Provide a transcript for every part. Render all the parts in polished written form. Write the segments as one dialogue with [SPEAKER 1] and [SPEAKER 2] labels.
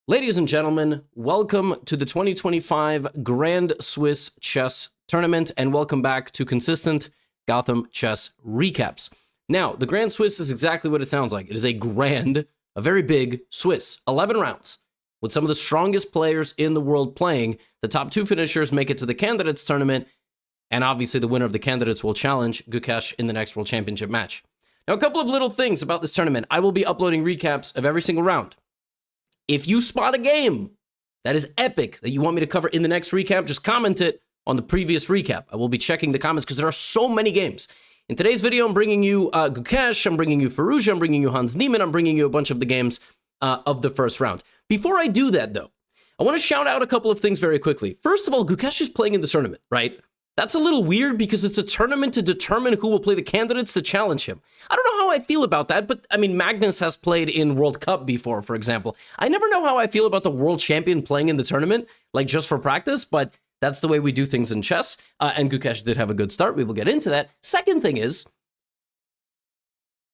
[SPEAKER 1] Ladies and gentlemen, welcome to the 2025 Grand Swiss Chess Tournament, and welcome back to consistent Gotham Chess recaps. Now, the Grand Swiss is exactly what it sounds like. It is a very big Swiss, 11 rounds, with some of the strongest players in the world playing. The top two finishers make it to the Candidates Tournament, and obviously the winner of the Candidates will challenge Gukesh in the next World Championship match. Now, a couple of little things about this tournament. I will be uploading recaps of every single round. If you spot a game that is epic that you want me to cover in the next recap, just comment it on the previous recap. I will be checking the comments because there are so many games. In today's video, I'm bringing you Gukesh, I'm bringing you Firouzja, I'm bringing you Niemann, I'm bringing you a bunch of the games of the first round. Before I do that, though, I want to shout out a couple of things very quickly. First of all, Gukesh is playing in the tournament, right? That's a little weird because it's a tournament to determine who will play the candidates to challenge him. I don't know how I feel about that, but I mean, Magnus has played in World Cup before, for example. I never know how I feel about the world champion playing in the tournament, like just for practice, but that's the way we do things in chess. And Gukesh did have a good start. We will get into that. Second thing is,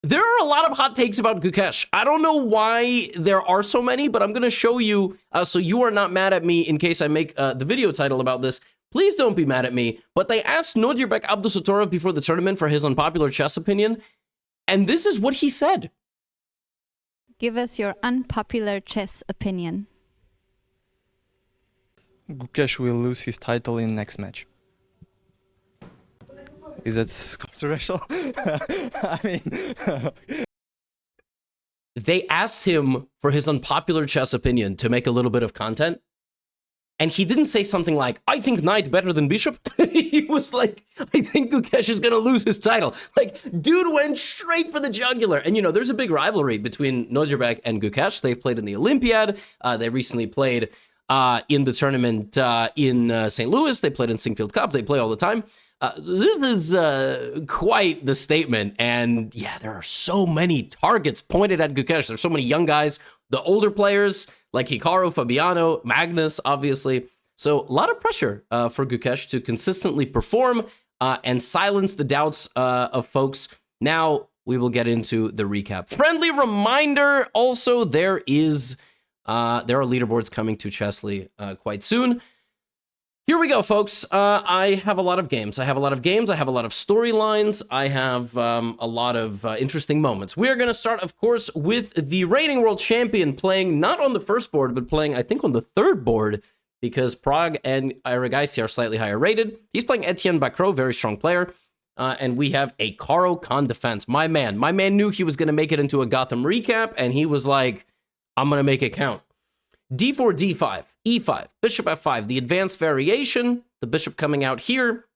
[SPEAKER 1] there are a lot of hot takes about Gukesh. I don't know why there are so many, but I'm going to show you so you are not mad at me in case I make the video title about this. Please don't be mad at me, but they asked Abdusattorov before the tournament for his unpopular chess opinion, and this is what he said.
[SPEAKER 2] Give us your unpopular chess opinion.
[SPEAKER 3] Gukesh will lose his title in next match. Is that controversial? I mean...
[SPEAKER 1] They asked him for his unpopular chess opinion to make a little bit of content. And he didn't say something like, I think knight better than bishop. He was like, I think Gukesh is going to lose his title. Like, dude went straight for the jugular. And, you know, there's a big rivalry between Muzychuk and Gukesh. They've played in the Olympiad. They recently played in the tournament in St. Louis. They played in Singfield Cup. They play all the time. This is quite the statement. And, yeah, there are so many targets pointed at Gukesh. There's so many young guys. The older players, like Hikaru, Fabiano, Magnus, obviously. So a lot of pressure for Gukesh to consistently perform and silence the doubts of folks. Now we will get into the recap. Friendly reminder, also, there are leaderboards coming to Chessly quite soon. Here we go, folks. I have a lot of games. I have a lot of storylines. I have a lot of interesting moments. We are going to start, of course, with the reigning world champion playing not on the first board, but playing, I think, on the third board, because Prague and Iragaisi are slightly higher rated. He's playing Etienne Bakro, very strong player. And we have a Caro Khan defense. My man knew he was going to make it into a Gotham recap, and he was like, I'm going to make it count. D4, D5, E5, bishop F5, the advanced variation, the bishop coming out here.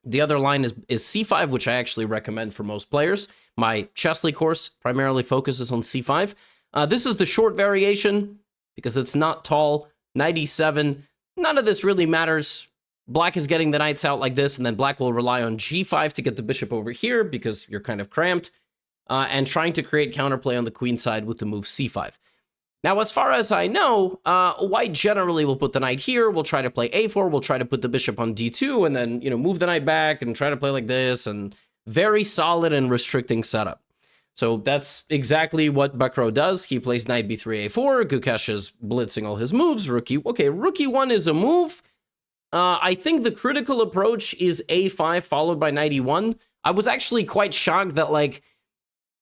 [SPEAKER 1] The other line is C5, which I actually recommend for most players. My Chessly course primarily focuses on C5. This is the short variation because it's not tall. Knight E7, none of this really matters. Black is getting the knights out like this, and then black will rely on G5 to get the bishop over here because you're kind of cramped, and trying to create counterplay on the queen side with the move C5. Now, as far as I know, white generally will put the knight here. We'll try to play A4. We'll try to put the bishop on D2 and then, you know, move the knight back and try to play like this, and very solid and restricting setup. So that's exactly what Bakro does. He plays knight B3, A4. Gukesh is blitzing all his moves. Rook E1 is a move. I think the critical approach is A5 followed by knight E1. I was actually quite shocked that, like,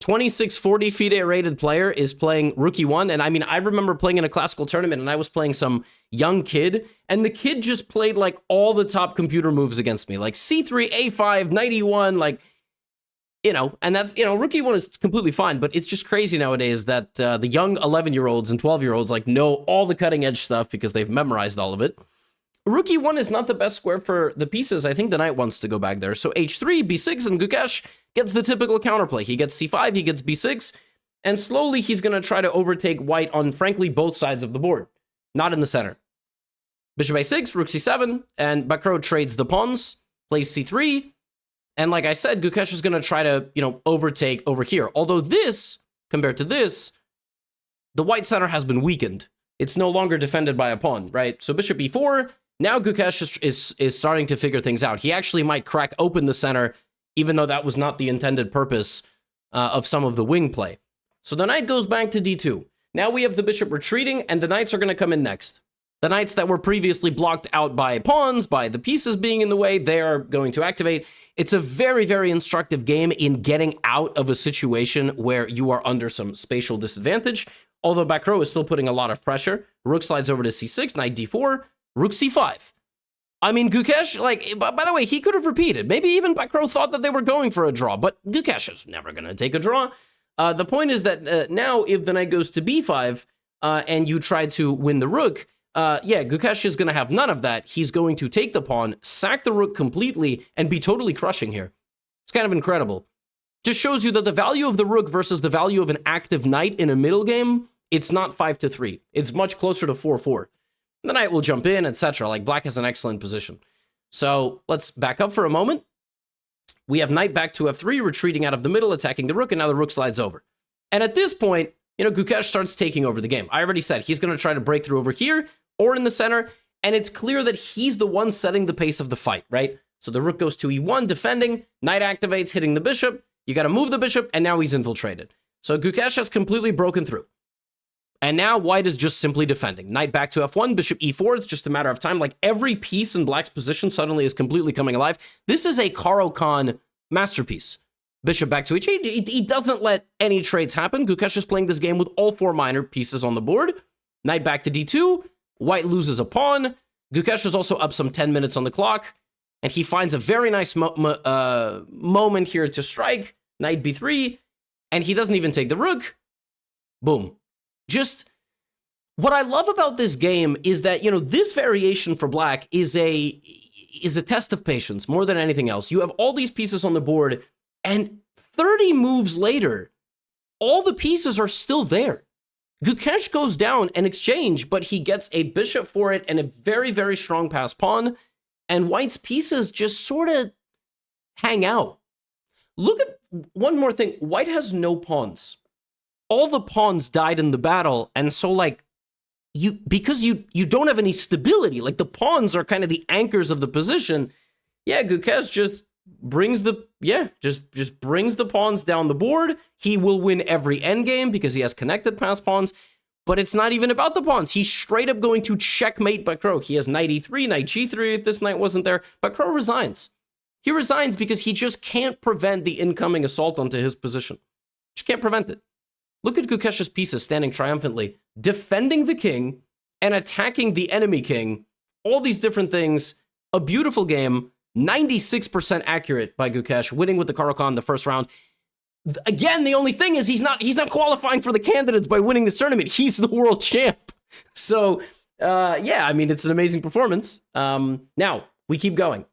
[SPEAKER 1] 2640 FIDE rated player is playing Rook E1. And I mean, I remember playing in a classical tournament and I was playing some young kid, and the kid just played like all the top computer moves against me, like C3, A5, knight E1, like, you know, and that's, you know, Rook E1 is completely fine, but it's just crazy nowadays that the young 11-year-olds and 12-year-olds like know all the cutting edge stuff because they've memorized all of it. Rook E1 is not the best square for the pieces. I think the knight wants to go back there. So H3, B6, and Gukesh gets the typical counterplay. He gets C5, he gets B6, and slowly he's going to try to overtake white on, frankly, both sides of the board, not in the center. Bishop A6, Rook C7, and Bakro trades the pawns, plays C3, and like I said, Gukesh is going to try to, you know, overtake over here. Although this, compared to this, the white center has been weakened. It's no longer defended by a pawn, right? So Bishop E4, now Gukesh is starting to figure things out. He actually might crack open the center, even though that was not the intended purpose of some of the wing play. So the knight goes back to D2. Now we have the bishop retreating, and the knights are going to come in next. The knights that were previously blocked out by pawns, by the pieces being in the way, they are going to activate. It's a very, very instructive game in getting out of a situation where you are under some spatial disadvantage. Although Bakro is still putting a lot of pressure. Rook slides over to c6, knight d4, rook c5. I mean, Gukesh, like, by the way, he could have repeated. Maybe even Bakro thought that they were going for a draw, but Gukesh is never going to take a draw. The point is that now if the knight goes to b5 and you try to win the rook, yeah, Gukesh is going to have none of that. He's going to take the pawn, sack the rook completely, and be totally crushing here. It's kind of incredible. Just shows you that the value of the rook versus the value of an active knight in a middle game, it's not 5-3. It's much closer to 4-4. The knight will jump in, etc. Like, black has an excellent position. So let's back up for a moment. We have knight back to f3, retreating out of the middle, attacking the rook, and now the rook slides over. And at this point, you know, Gukesh starts taking over the game. I already said he's going to try to break through over here or in the center, and it's clear that he's the one setting the pace of the fight, right? So the rook goes to e1, defending, knight activates, hitting the bishop. You got to move the bishop, and now he's infiltrated. So Gukesh has completely broken through. And now white is just simply defending. Knight back to f1, bishop e4. It's just a matter of time. Like, every piece in black's position suddenly is completely coming alive. This is a Caro-Kann masterpiece. Bishop back to h8. He doesn't let any trades happen. Gukesh is playing this game with all 4 minor pieces on the board. Knight back to d2. White loses a pawn. Gukesh is also up some 10 minutes on the clock. And he finds a very nice moment here to strike. Knight b3. And he doesn't even take the rook. Boom. Just, what I love about this game is that, you know, this variation for black is a test of patience more than anything else. You have all these pieces on the board, and 30 moves later, all the pieces are still there. Gukesh goes down an exchange, but he gets a bishop for it and a very, very strong pass pawn, and white's pieces just sort of hang out. Look at one more thing. White has no pawns. All the pawns died in the battle, and so, like, because you don't have any stability, like, the pawns are kind of the anchors of the position. Yeah, Gukesh just brings the just brings the pawns down the board. He will win every endgame because he has connected pass pawns, but it's not even about the pawns. He's straight up going to checkmate Bakro. He has knight e3, knight g3 if this knight wasn't there. Bakro resigns. He resigns because he just can't prevent the incoming assault onto his position. Just can't prevent it. Look at Gukesh's pieces standing triumphantly, defending the king and attacking the enemy king. All these different things. A beautiful game. 96% accurate by Gukesh, winning with the Caro-Kann the first round. Again, the only thing is he's not qualifying for the candidates by winning this tournament. He's the world champ. So, yeah, I mean, it's an amazing performance. Now, we keep going.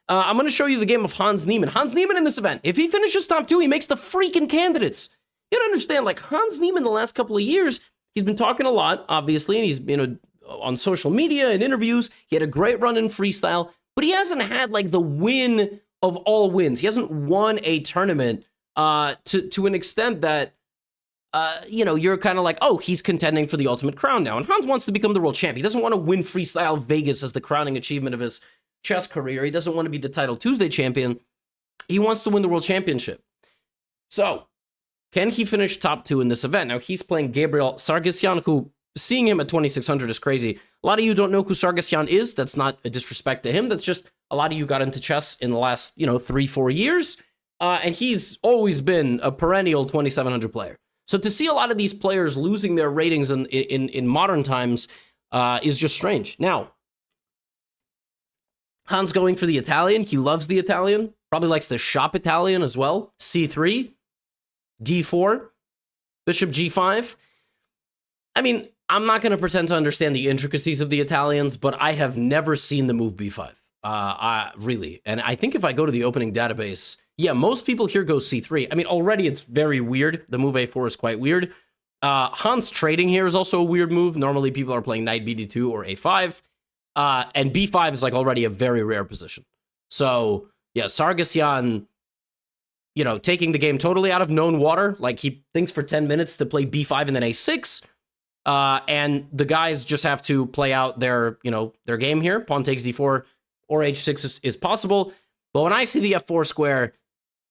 [SPEAKER 1] I'm going to show you the game of Hans Niemann. Hans Niemann in this event, if he finishes top 2, he makes the freaking candidates. You don't understand, like, Hans Niemann the last couple of years, he's been talking a lot, obviously, and he's, you know, on social media and interviews. He had a great run in freestyle, but he hasn't had, like, the win of all wins. He hasn't won a tournament to an extent that, you know, you're kind of like, oh, he's contending for the ultimate crown now. And Hans wants to become the world champ. He doesn't want to win Freestyle Vegas as the crowning achievement of his chess career. He doesn't want to be the Title Tuesday champion. He wants to win the world championship. So, can he finish top 2 in this event? Now, he's playing Gabriel Sargissian, who, seeing him at 2,600 is crazy. A lot of you don't know who Sargissian is. That's not a disrespect to him. That's just a lot of you got into chess in the last, you know, 3-4 years. And he's always been a perennial 2,700 player. So to see a lot of these players losing their ratings in modern times is just strange. Now, Hans going for the Italian. He loves the Italian. Probably likes the shop Italian as well. C3. D4, bishop G5. I mean, I'm not going to pretend to understand the intricacies of the Italians, but I have never seen the move B5, really. And I think if I go to the opening database, yeah, most people here go C3. I mean, already it's very weird. The move A4 is quite weird. Hans trading here is also a weird move. Normally people are playing knight BD2 or A5. And B5 is like already a very rare position. So, yeah, Sargissian, you know, taking the game totally out of known water. Like, he thinks for 10 minutes to play B5 and then A6. And the guys just have to play out their, you know, their game here. Pawn takes D4 or H6 is possible. But when I see the F4 square,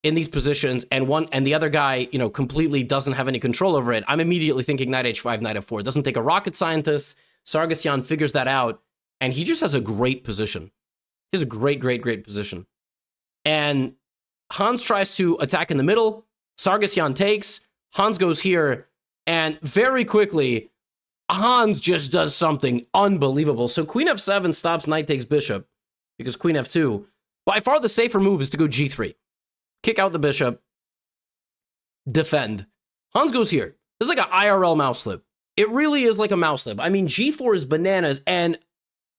[SPEAKER 1] in these positions, and the other guy, completely doesn't have any control over it, I'm immediately thinking knight h5, knight f4. It doesn't take a rocket scientist. Sargissian figures that out, and he just has a great position. He has a great, great, great position. And Hans tries to attack in the middle. Sargissian takes. Hans goes here, and very quickly, Hans just does something unbelievable. So queen f7 stops knight takes bishop, because queen f2. By far the safer move is to go g3. Kick out the bishop. Defend. Hans goes here. This is like an IRL mouse slip. It really is like a mouse slip. I mean, g4 is bananas, and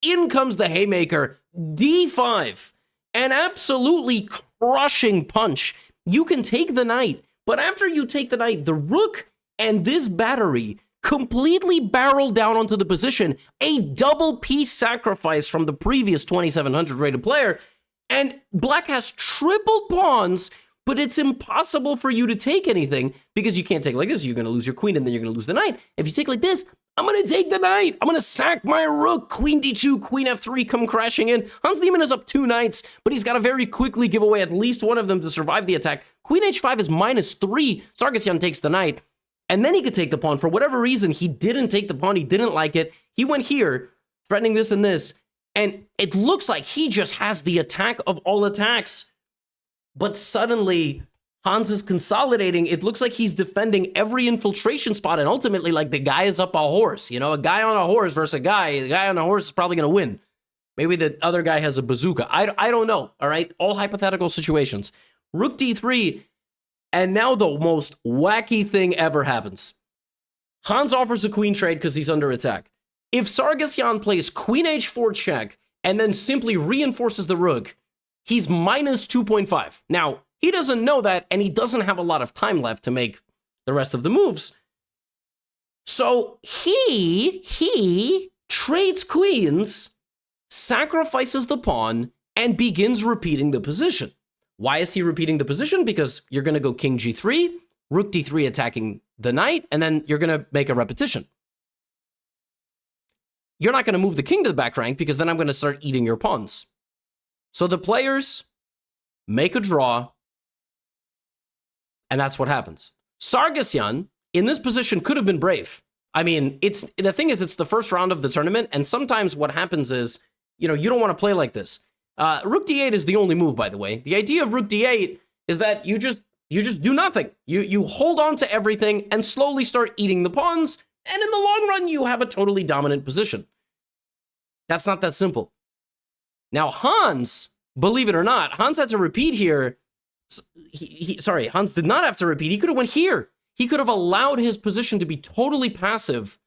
[SPEAKER 1] in comes the haymaker, d5. An absolutely crushing punch. You can take the knight, but after you take the knight, the rook and this battery completely barrel down onto the position. A double piece sacrifice from the previous 2700 rated player. And black has triple pawns, but it's impossible for you to take anything because you can't take like this. You're going to lose your queen and then you're going to lose the knight. If you take like this, I'm going to take the knight. I'm going to sack my rook. Queen d2, queen f3 come crashing in. Hans Niemann is up 2 knights, but he's got to very quickly give away at least one of them to survive the attack. Queen h5 is -3. Sargissian takes the knight, and then he could take the pawn. For whatever reason, he didn't take the pawn. He didn't like it. He went here, threatening this and this, and it looks like he just has the attack of all attacks. But suddenly, Hans is consolidating. It looks like he's defending every infiltration spot, and ultimately, like, the guy is up a horse. A guy on a horse versus a guy. The guy on a horse is probably going to win. Maybe the other guy has a bazooka. I don't know, all right? All hypothetical situations. Rook d3, and now the most wacky thing ever happens. Hans offers a queen trade because he's under attack. If Sargissian plays queen h4 check and then simply reinforces the rook, he's -2.5. Now, he doesn't know that, and he doesn't have a lot of time left to make the rest of the moves. So he trades queens, sacrifices the pawn, and begins repeating the position. Why is he repeating the position? Because you're going to go king g3, rook d3 attacking the knight, and then you're going to make a repetition. You're not going to move the king to the back rank because then I'm going to start eating your pawns. So the players make a draw, and that's what happens. Sargissian, in this position, could have been brave. I mean, the thing is, it's the first round of the tournament, and sometimes what happens is, you don't want to play like this. Rook d8 is the only move, by the way. The idea of rook d8 is that you just do nothing. You hold on to everything and slowly start eating the pawns, and in the long run, you have a totally dominant position. That's not that simple. Now, Hans, believe it or not, Hans had to repeat here. Sorry, Hans did not have to repeat. He could have went here. He could have allowed his position to be totally passive,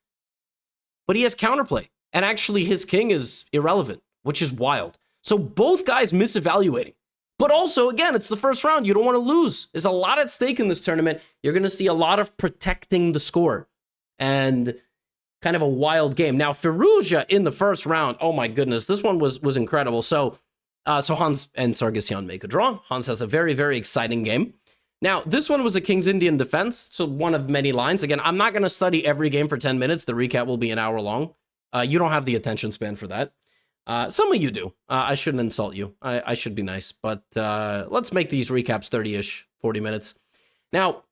[SPEAKER 1] but he has counterplay. And actually, his king is irrelevant, which is wild. So both guys misevaluating. But also, again, it's the first round. You don't want to lose. There's a lot at stake in this tournament. You're going to see a lot of protecting the score. And kind of a wild game. Now, Firouzja in the first round, oh my goodness, this one was incredible. So Hans and Sargissian make a draw. Hans has a very, very exciting game. Now, this one was a King's Indian defense, so one of many lines. Again, I'm not going to study every game for 10 minutes. The recap will be an hour long. You don't have the attention span for that. Some of you do. I shouldn't insult you. I should be nice. But let's make these recaps 30-ish, 40 minutes. Now,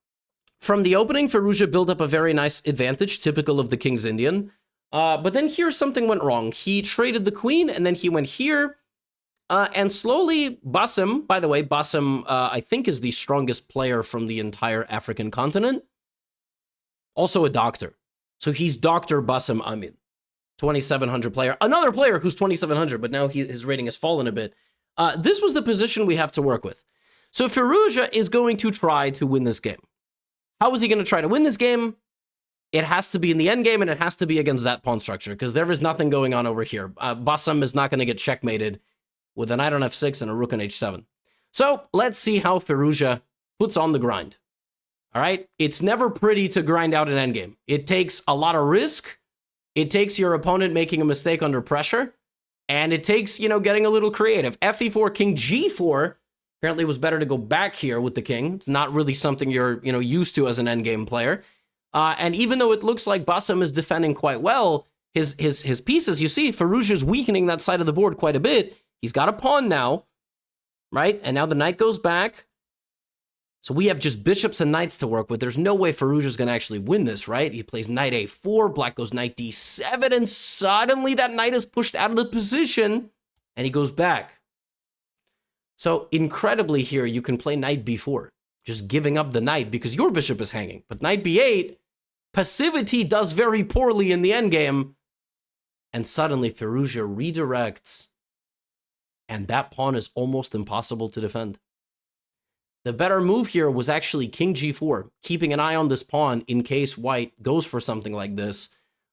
[SPEAKER 1] from the opening, Firouzja built up a very nice advantage, typical of the King's Indian. But then here something went wrong. He traded the queen, and then he went here. And slowly, Bassem, by the way, Bassem, I think, is the strongest player from the entire African continent. Also a doctor. So he's Dr. Bassem Amin, 2,700 player. Another player who's 2,700, but now his rating has fallen a bit. This was the position we have to work with. So Firouzja is going to try to win this game. How is he going to try to win this game? It has to be in the endgame, and it has to be against that pawn structure, because there is nothing going on over here. Bassem is not going to get checkmated with a knight on f6 and a rook on h7. So let's see how Firouzja puts on the grind. All right? It's never pretty to grind out an endgame. It takes a lot of risk. It takes your opponent making a mistake under pressure. And it takes, getting a little creative. fe4, king g4. Apparently, it was better to go back here with the king. It's not really something you're, used to as an endgame player. And even though it looks like Bassem is defending quite well, his pieces, you see, Firouzja's weakening that side of the board quite a bit. He's got a pawn now, right? And now the knight goes back. So we have just bishops and knights to work with. There's no way Firouzja's going to actually win this, right? He plays knight a4, black goes knight d7, and suddenly that knight is pushed out of the position, and he goes back. So incredibly here, you can play knight b4, just giving up the knight because your bishop is hanging. But knight b8, passivity does very poorly in the endgame, and suddenly Firouzja redirects, and that pawn is almost impossible to defend. The better move here was actually king g4, keeping an eye on this pawn in case white goes for something like this,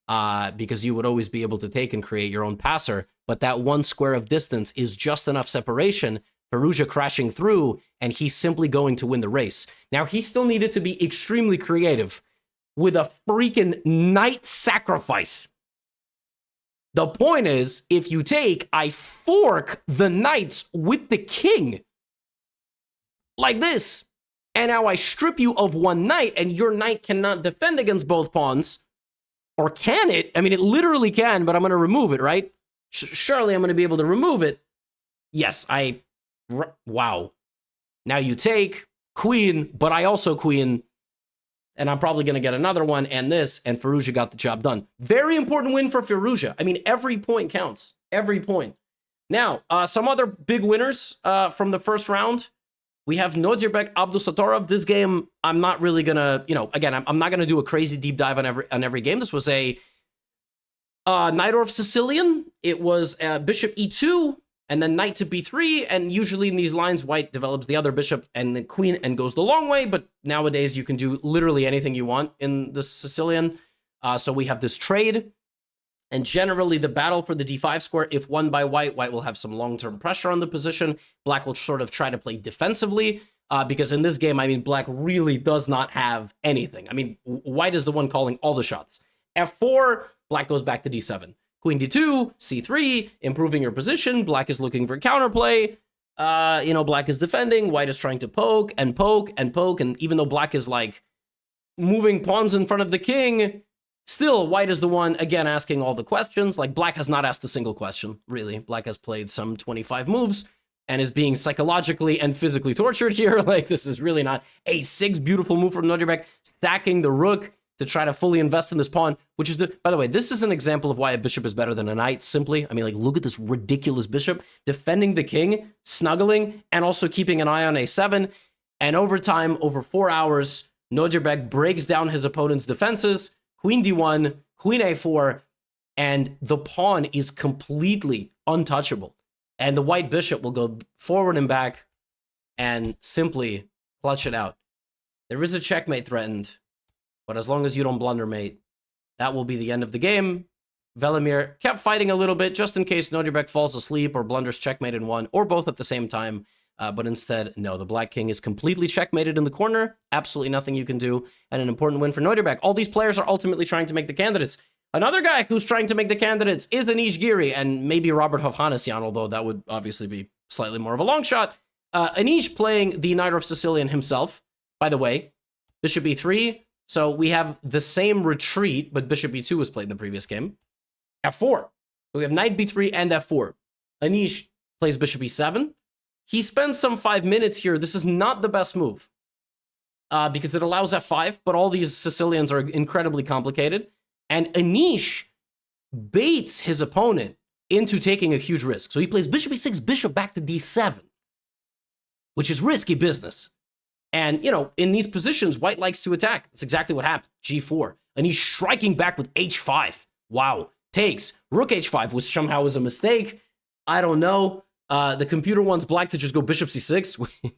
[SPEAKER 1] because you would always be able to take and create your own passer, but that one square of distance is just enough separation, Firouzja crashing through, and he's simply going to win the race. Now, he still needed to be extremely creative with a freaking knight sacrifice. The point is, if you take, I fork the knights with the king. Like this. And now I strip you of one knight, and your knight cannot defend against both pawns. Or can it? I mean, it literally can, but I'm going to remove it, right? Surely I'm going to be able to remove it. Yes, wow. Now you take queen, but I also queen. And I'm probably going to get another one and this, and Firouzja got the job done. Very important win for Firouzja. I mean, every point counts. Every point. Now, some other big winners from the first round. We have Nodirbek, Abdusattorov. This game, I'm not really going to, again, I'm not going to do a crazy deep dive on every game. This was a Najdorf Sicilian. It was bishop e2, and then knight to b3, and usually in these lines, white develops the other bishop and the queen and goes the long way, but nowadays you can do literally anything you want in the Sicilian. So we have this trade, and generally the battle for the d5 square, if won by white, white will have some long-term pressure on the position. Black will sort of try to play defensively, because in this game, I mean, black really does not have anything. I mean, white is the one calling all the shots. f4, black goes back to d7. Queen d2, c3, improving your position. Black is looking for counterplay. Black is defending. White is trying to poke and poke and poke. And even though black is like moving pawns in front of the king, still white is the one, again, asking all the questions. Like black has not asked a single question, really. Black has played some 25 moves and is being psychologically and physically tortured here. Like this is really not a6, beautiful move from Nodirbek, stacking the rook to try to fully invest in this pawn, which is by the way, this is an example of why a bishop is better than a knight, simply. I mean, like, look at this ridiculous bishop defending the king, snuggling, and also keeping an eye on a7. And over time, over 4 hours, Nodirbek breaks down his opponent's defenses, queen d1, queen a4, and the pawn is completely untouchable. And the white bishop will go forward and back and simply clutch it out. There is a checkmate threatened, but as long as you don't blunder mate, that will be the end of the game. Velimir kept fighting a little bit just in case Nodirbek falls asleep or blunders checkmate in one, or both at the same time. But instead, no, the black king is completely checkmated in the corner. Absolutely nothing you can do, and an important win for Nodirbek. All these players are ultimately trying to make the candidates. Another guy who's trying to make the candidates is Anish Giri, and maybe Robert Hovhannisyan, although that would obviously be slightly more of a long shot. Anish playing the Najdorf Sicilian himself, by the way. Bishop e3. So we have the same retreat, but bishop e2 was played in the previous game. f4. We have knight b3 and f4. Anish plays bishop e7. He spends some 5 minutes here. This is not the best move because it allows f5, but all these Sicilians are incredibly complicated. And Anish baits his opponent into taking a huge risk. So he plays bishop e6, bishop back to d7, which is risky business. And, in these positions, white likes to attack. That's exactly what happened. g4. And he's striking back with h5. Wow. Takes. Rook h5, which somehow is a mistake. I don't know. The computer wants black to just go bishop c6.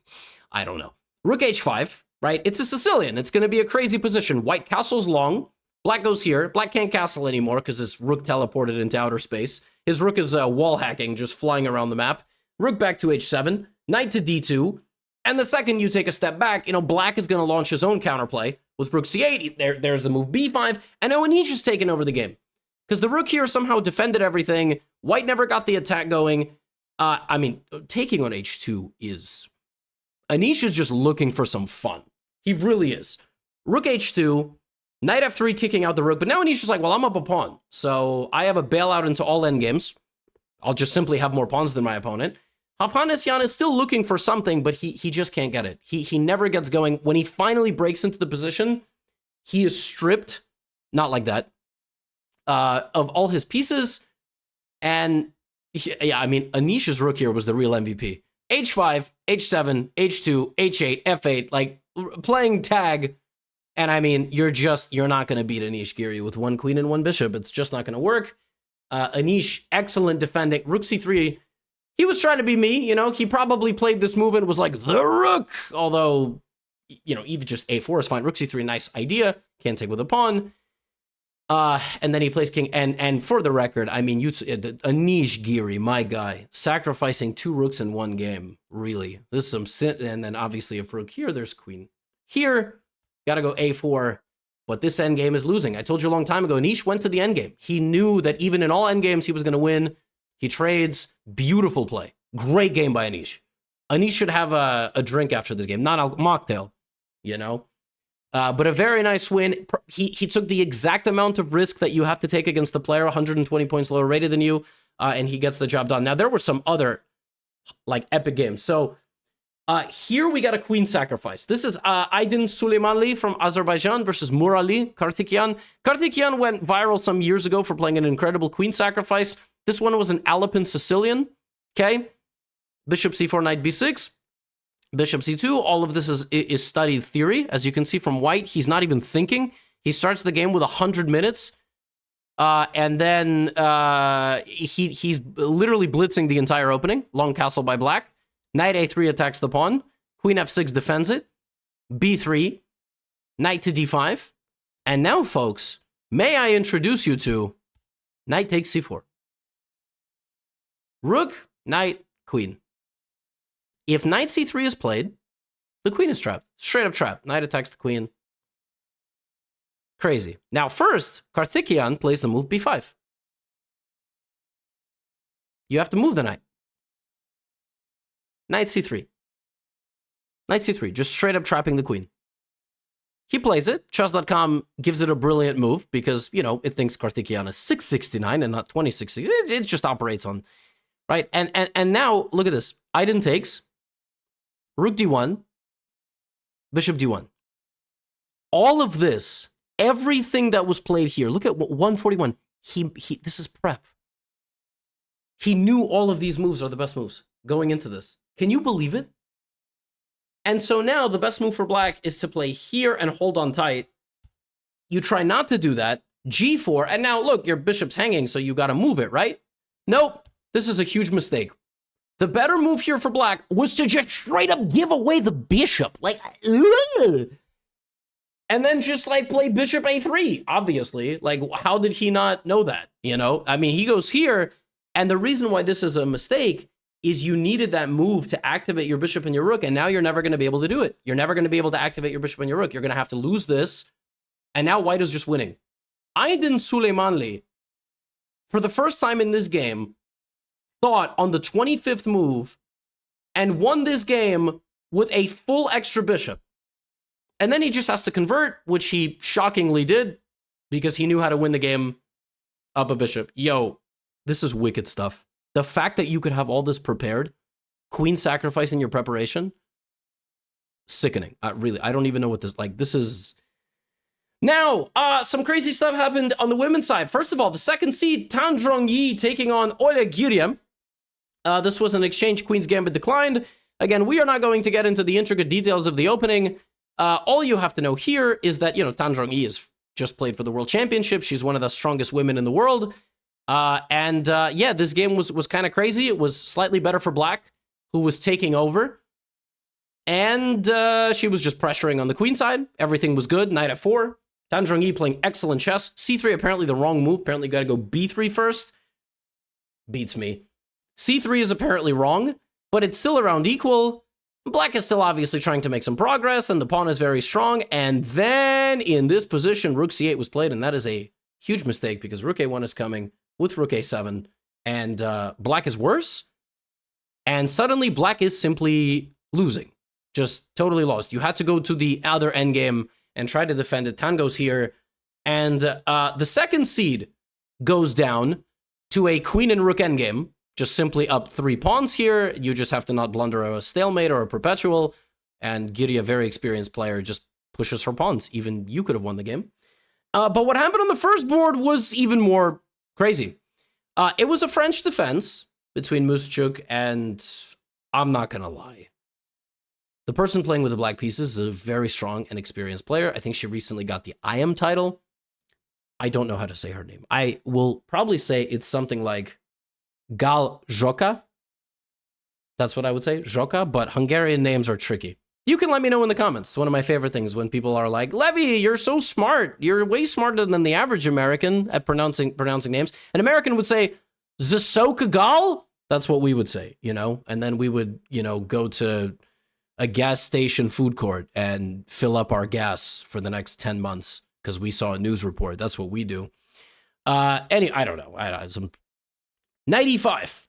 [SPEAKER 1] I don't know. Rook h5, right? It's a Sicilian. It's going to be a crazy position. White castles long. Black goes here. Black can't castle anymore because his rook teleported into outer space. His rook is wall hacking, just flying around the map. Rook back to h7. Knight to d2. And the second you take a step back, black is going to launch his own counterplay with rook c8. There's the move b5. And now Anish is taking over the game. Because the rook here somehow defended everything. White never got the attack going. Taking on h2 is... Anish is just looking for some fun. He really is. Rook h2, knight f3 kicking out the rook. But now Anish is like, well, I'm up a pawn. So I have a bailout into all endgames. I'll just simply have more pawns than my opponent. Hovhannisyan is still looking for something, but he just can't get it. He never gets going. When he finally breaks into the position, he is stripped, not like that, of all his pieces. And yeah, I mean, Anish's rook here was the real MVP. H5, H7, H2, H8, F8, like playing tag. And I mean, you're not going to beat Anish Giri with one queen and one bishop. It's just not going to work. Anish, excellent defending. Rook C3, he was trying to be me, you know, he probably played this move and was like, the rook. Although, you know, even just A4 is fine. Rook C3, nice idea. Can't take with a pawn. And then he plays king. And for the record, I mean, Anish Giri, my guy, sacrificing 2 rooks in one game. Really, this is some sin. And then obviously, if rook here, there's queen here. Got to go A4. But this endgame is losing. I told you a long time ago, Anish went to the endgame. He knew that even in all endgames, he was going to win. He trades. Beautiful play. Great game by Anish. Anish should have a drink after this game, not a mocktail, you know? But a very nice win. He took the exact amount of risk that you have to take against the player, 120 points lower rated than you, and he gets the job done. Now, there were some other, like, epic games. So, here we got a queen sacrifice. This is Aydin Suleymanli from Azerbaijan versus Murali Kartikyan. Kartikyan went viral some years ago for playing an incredible queen sacrifice. This one was an Alpin Sicilian, okay? Bishop c4, knight b6. Bishop c2, all of this is studied theory. As you can see from white, he's not even thinking. He starts the game with 100 minutes. And then he's literally blitzing the entire opening. Long castle by black. Knight a3 attacks the pawn. Queen f6 defends it. b3. Knight to d5. And now, folks, may I introduce you to knight takes c4. Rook, knight, queen. If knight c3 is played, the queen is trapped. Straight up trapped. Knight attacks the queen. Crazy. Now, first, Karthikeyan plays the move b5. You have to move the knight. Knight c3. Knight c3, just straight up trapping the queen. He plays it. Chess.com gives it a brilliant move because, you know, it thinks Karthikeyan is 669 and not 2669. It just operates on, right? And now, look at this. Aydin takes. Rook d1. Bishop d1. All of this, everything that was played here, look at 141. This is prep. He knew all of these moves are the best moves going into this. Can you believe it? And so now the best move for black is to play here and hold on tight. You try not to do that. G4, and now look, your bishop's hanging, so you got to move it, right? Nope, this is a huge mistake. The better move here for black was to just straight up give away the bishop. Like, ugh. And then just like play bishop a3, obviously. Like, how did he not know that? You know, I mean, he goes here, and the reason why this is a mistake is you needed that move to activate your bishop and your rook, and now you're never going to be able to do it. You're never going to be able to activate your bishop and your rook. You're going to have to lose this, and now white is just winning. Aydin Suleymanli, for the first time in this game, thought on the 25th move and won this game with a full extra bishop. And then he just has to convert, which he shockingly did because he knew how to win the game up a bishop. Yo, this is wicked stuff. The fact that you could have all this prepared, queen sacrifice in your preparation, sickening. Really, I don't even know what this is. Now, some crazy stuff happened on the women's side. First of all, the second seed, Tan Zhongyi taking on Oleg Giriam. This was an exchange. Queen's Gambit declined. Again, we are not going to get into the intricate details of the opening. All you have to know here is that, you know, Tan Zhongyi is just played for the World Championship. She's one of the strongest women in the world. Yeah, this game was kind of crazy. It was slightly better for black, who was taking over. And she was just pressuring on the queen side. Everything was good. Knight f4. Tan Zhongyi playing excellent chess. c3, apparently the wrong move. Apparently you got to go b3 first. Beats me. c3 is apparently wrong, but it's still around equal. Black is still obviously trying to make some progress, and the pawn is very strong. And then in this position, rook c8 was played, and that is a huge mistake because rook a1 is coming with rook a7, and black is worse. And suddenly black is simply losing. Just totally lost. You had to go to the other endgame and try to defend it. Tan goes here, and the second seed goes down to a queen and rook endgame. just simply up 3 pawns here. You just have to not blunder a stalemate or a perpetual. And Giri, a very experienced player, just pushes her pawns. Even you could have won the game. But what happened on the first board was even more crazy. It was a French defense between Muzychuk and, I'm not going to lie, the person playing with the black pieces is a very strong and experienced player. I think she recently got the IM title. I don't know how to say her name. I will probably say it's something like Gal Joka. That's what I would say, Joka, but Hungarian names are tricky. You can let me know in the comments. It's one of my favorite things when people are like, Levy, you're so smart. You're way smarter than the average American at pronouncing names. An American would say, Zisoka Gal? That's what we would say, you know? And then we would, you know, go to a gas station food court and fill up our gas for the next 10 months because we saw a news report. That's what we do. I don't know. Some 95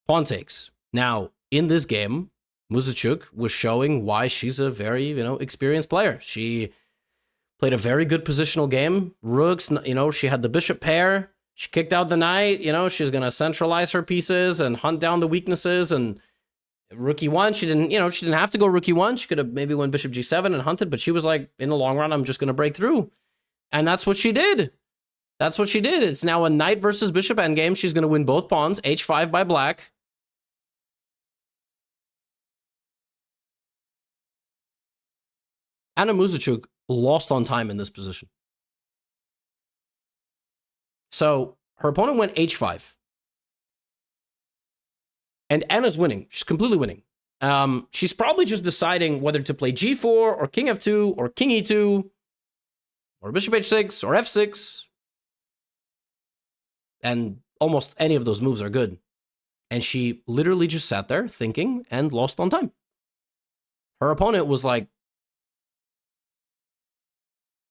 [SPEAKER 1] pawn takes. Now, in this game, Muzychuk was showing why she's a very, you know, experienced player. She played a very good positional game. Rooks, you know, she had the bishop pair. She kicked out the knight. You know, she's going to centralize her pieces and hunt down the weaknesses. And rook e1, she didn't have to go rook e1. She could have maybe went bishop g7 and hunted, but she was like, in the long run, I'm just going to break through. And that's what she did. That's what she did. It's now a knight versus bishop endgame. She's going to win both pawns. h5 by black. Anna Muzychuk lost on time in this position. So her opponent went h5. And Anna's winning. She's completely winning. She's probably just deciding whether to play g4 or king f2 or king e2 or bishop h6 or f6. And almost any of those moves are good. And she literally just sat there thinking and lost on time. Her opponent was like,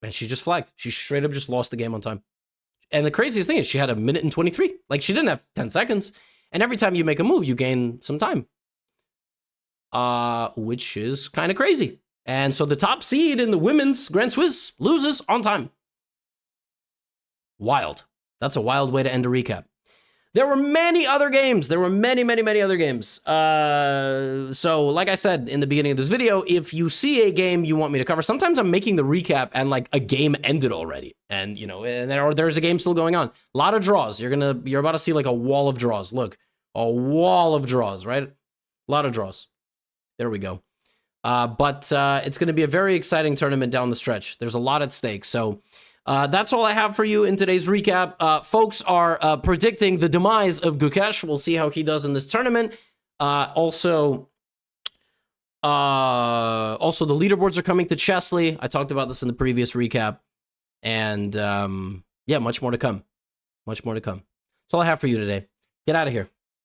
[SPEAKER 1] and she just flagged. She straight up just lost the game on time. And the craziest thing is she had 1:23. Like, she didn't have 10 seconds. And every time you make a move, you gain some time. Which is kind of crazy. And so the top seed in the women's Grand Swiss loses on time. Wild. That's a wild way to end a recap. There were many other games. There were many, many, many other games. So like I said in the beginning of this video, if you see a game you want me to cover, sometimes I'm making the recap and like a game ended already. And, you know, and there's a game still going on. A lot of draws. You're about to see like a wall of draws. Look, a wall of draws, right? A lot of draws. There we go. But it's going to be a very exciting tournament down the stretch. There's a lot at stake. So that's all I have for you in today's recap. Folks are predicting the demise of Gukesh. We'll see how he does in this tournament. Also, the leaderboards are coming to Chessly. I talked about this in the previous recap. And yeah, much more to come. Much more to come. That's all I have for you today. Get out of here.